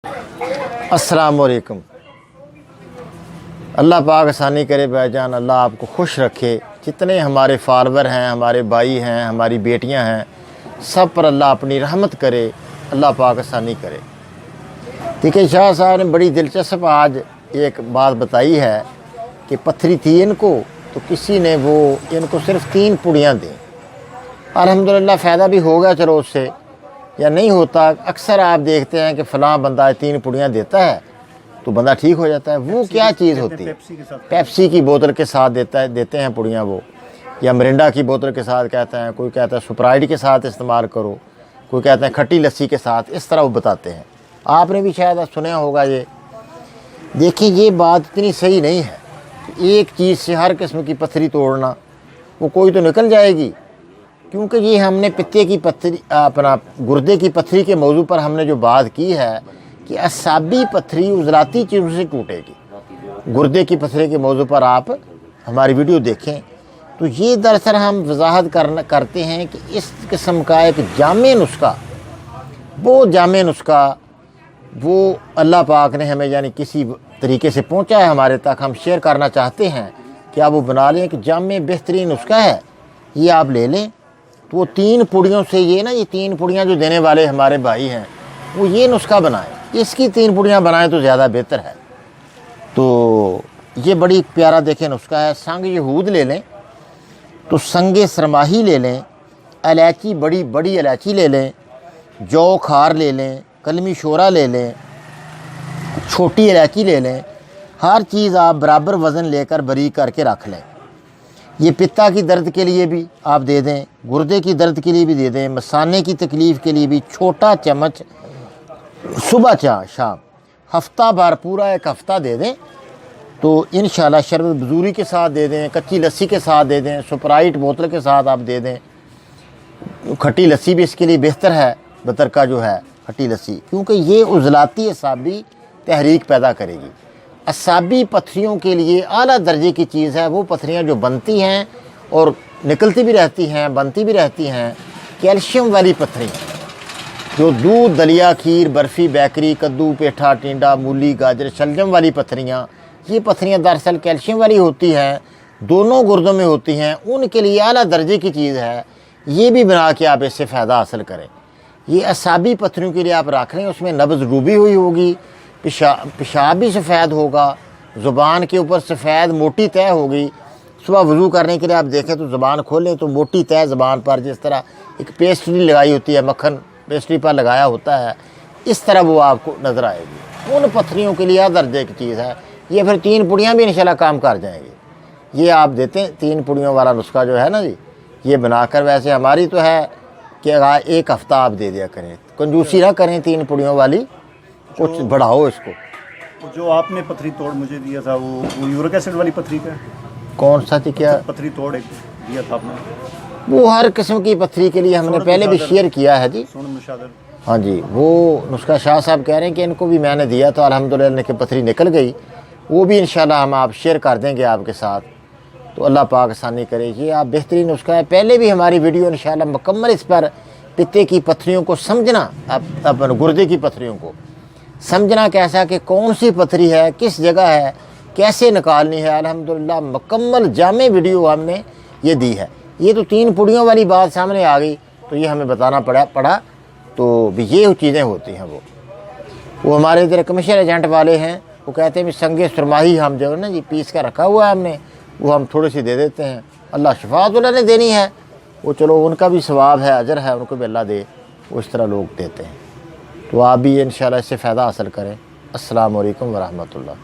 अस्सलाम वालेकुम। अल्लाह पाक आसानी करे भाईजान, अल्लाह आपको खुश रखे। जितने हमारे फॉलोवर हैं, हमारे भाई हैं, हमारी बेटियां हैं, सब पर अल्लाह अपनी रहमत करे, अल्लाह पाक आसानी करे। देखिए, शाह साहब ने बड़ी दिलचस्प आज एक बात बताई है कि पत्थरी थी इनको, तो किसी ने वो इनको सिर्फ 3 पुड़ियाँ दी। अल्हम्दुलिल्लाह फ़ायदा भी होगा चलो उससे, या नहीं होता। अक्सर आप देखते हैं कि फ़लाँ बंदा 3 पुड़ियाँ देता है तो बंदा ठीक हो जाता है। वो क्या चीज़ होती है? पेप्सी की बोतल के साथ देते हैं पुड़ियाँ वो, या मिरिंडा की बोतल के साथ कहते हैं, कोई कहता है स्प्राइट के साथ इस्तेमाल करो, कोई कहता है खट्टी लस्सी के साथ, इस तरह वो बताते हैं। आपने भी शायद सुना होगा ये। देखिए, ये बात इतनी सही नहीं है कि एक चीज़ से हर किस्म की पत्थरी तोड़ना, वो कोई तो निकल जाएगी। क्योंकि ये हमने पित्ते की पत्थरी, अपना गुर्दे की पत्थरी के मौजू पर हमने जो बात की है कि असाबी पत्थरी उजलाती चीज़ों से टूटेगी। गुर्दे की पत्थरी के मौजू पर आप हमारी वीडियो देखें तो ये दरअसल हम वजाहत करते हैं कि इस किस्म का एक जामे नुस्खा, वो जामे नुस्खा वो अल्लाह पाक ने हमें यानी किसी तरीके से पहुँचा है हमारे तक, हम शेयर करना चाहते हैं कि आप वो बना लें कि जामे बेहतरीन नुस्खा है, ये आप ले लें। तो वो 3 पुड़ियों से ये 3 पुड़ियाँ जो देने वाले हमारे भाई हैं वो ये नुस्खा बनाएं, इसकी 3 पुड़ियाँ बनाएं तो ज़्यादा बेहतर है। तो ये बड़ी प्यारा देखें नुस्खा है। संग यहूद ले लें, तो संगे सरमाही ले लें, इलायची बड़ी बड़ी इलायची ले लें, जौ खार ले लें, कलमी शोरा ले लें, छोटी इलायची ले लें। हर चीज़ आप बराबर वज़न लेकर बारीक करके रख लें। ये पित्ता की दर्द के लिए भी आप दे दें, गुर्दे की दर्द के लिए भी दे दें, मसाने की तकलीफ़ के लिए भी छोटा चम्मच सुबह शाम हफ्ता भर पूरा 1 हफ़्ता दे दें तो इंशाल्लाह शरबत बजूरी के साथ दे दें, कच्ची लस्सी के साथ दे दें, स्प्राइट बोतल के साथ आप दे दें। खट्टी लस्सी भी इसके लिए बेहतर है, बतर का जो है खट्टी लस्सी, क्योंकि ये उजलाती असाबी तहरीक पैदा करेगी। असाबी पत्थरियों के लिए आला दर्जे की चीज़ है। वो पत्थरियाँ जो बनती हैं और निकलती भी रहती हैं, बनती भी रहती हैं, कैल्शियम वाली पत्थरियाँ जो दूध, दलिया, खीर, बर्फ़ी, बेकरी, कद्दू, पेठा, टिंडा, मूली, गाजर, शलजम वाली पत्थरियाँ, ये पत्थरियाँ दरअसल कैल्शियम वाली होती हैं, दोनों गुर्दों में होती हैं, उनके लिए आला दर्जे की चीज़ है। ये भी बना के आप इससे फ़ायदा हासिल करें। ये असाबी पत्थरियों के लिए आप रख लें, उसमें नब्ज़ डूबी हुई होगी, पेशाब भी सफ़ेद होगा, ज़ुबान के ऊपर सफ़ेद मोटी तय होगी। सुबह वज़ू करने के लिए आप देखें तो ज़ुबान खोलें तो मोटी तय ज़ुबान पर, जिस तरह एक पेस्ट्री लगाई होती है, मक्खन पेस्ट्री पर लगाया होता है, इस तरह वो आपको नज़र आएगी। उन पत्थरियों के लिए आ दर्जे की चीज़ है। ये फिर 3 पुड़ियाँ भी इंशाल्लाह काम कर जाएंगी। ये आप देते हैं 3 पुड़ियों वाला नुस्खा जो है ना जी, ये बनाकर, वैसे हमारी तो है कि 1 हफ़्ता आप दे दिया करें, कंजूसी ना करें 3 पुड़ियों वाली, कुछ बढ़ाओ इसको। जो आपने पथरी तोड़ मुझे दिया था वो यूरिक एसिड वाली पथरी का कौन सा थी? क्या पथरी तोड़ एक दिया था आपने? वो हर किस्म की पत्थरी के लिए हमने पहले भी शेयर किया है जी। हाँ जी, वो नुस्खा शाह साहब कह रहे हैं कि इनको भी मैंने दिया तो अल्हम्दुलिल्लाह कि पत्थरी निकल गई। वो भी इंशाल्लाह हम आप शेयर कर देंगे आपके साथ, तो अल्लाह पाक आसानी करे। ये आप बेहतरीन नुस्खा है। पहले भी हमारी वीडियो इंशाल्लाह मुकम्मल इस पर पित्ते की पत्थरियों को समझना, अपन गुर्दे की पत्थरियों को समझना कैसा कि कौन सी पत्थरी है, किस जगह है, कैसे निकालनी है, अल्हम्दुलिल्लाह मुकम्मल जामे वीडियो हमने ये दी है। ये तो 3 पुड़ियों वाली बात सामने आ गई तो ये हमें बताना पड़ा तो भी ये चीज़ें होती हैं। वो हमारे इधर कमीशन एजेंट वाले हैं, वो कहते हैं भी संगे सुरमाही हम जो है ना जी पीस का रखा हुआ है हमने, वो हम थोड़ी सी दे देते हैं। अल्लाह शफात वाला ने देनी है, वो चलो उनका भी सवाब है, अजर है, उनको भी अल्लाह दे, वो इस तरह लोग देते हैं। तो आप भी इंशाल्लाह इससे फ़ायदा हासिल करें। अस्सलाम वालेकुम व रहमतुल्लाह।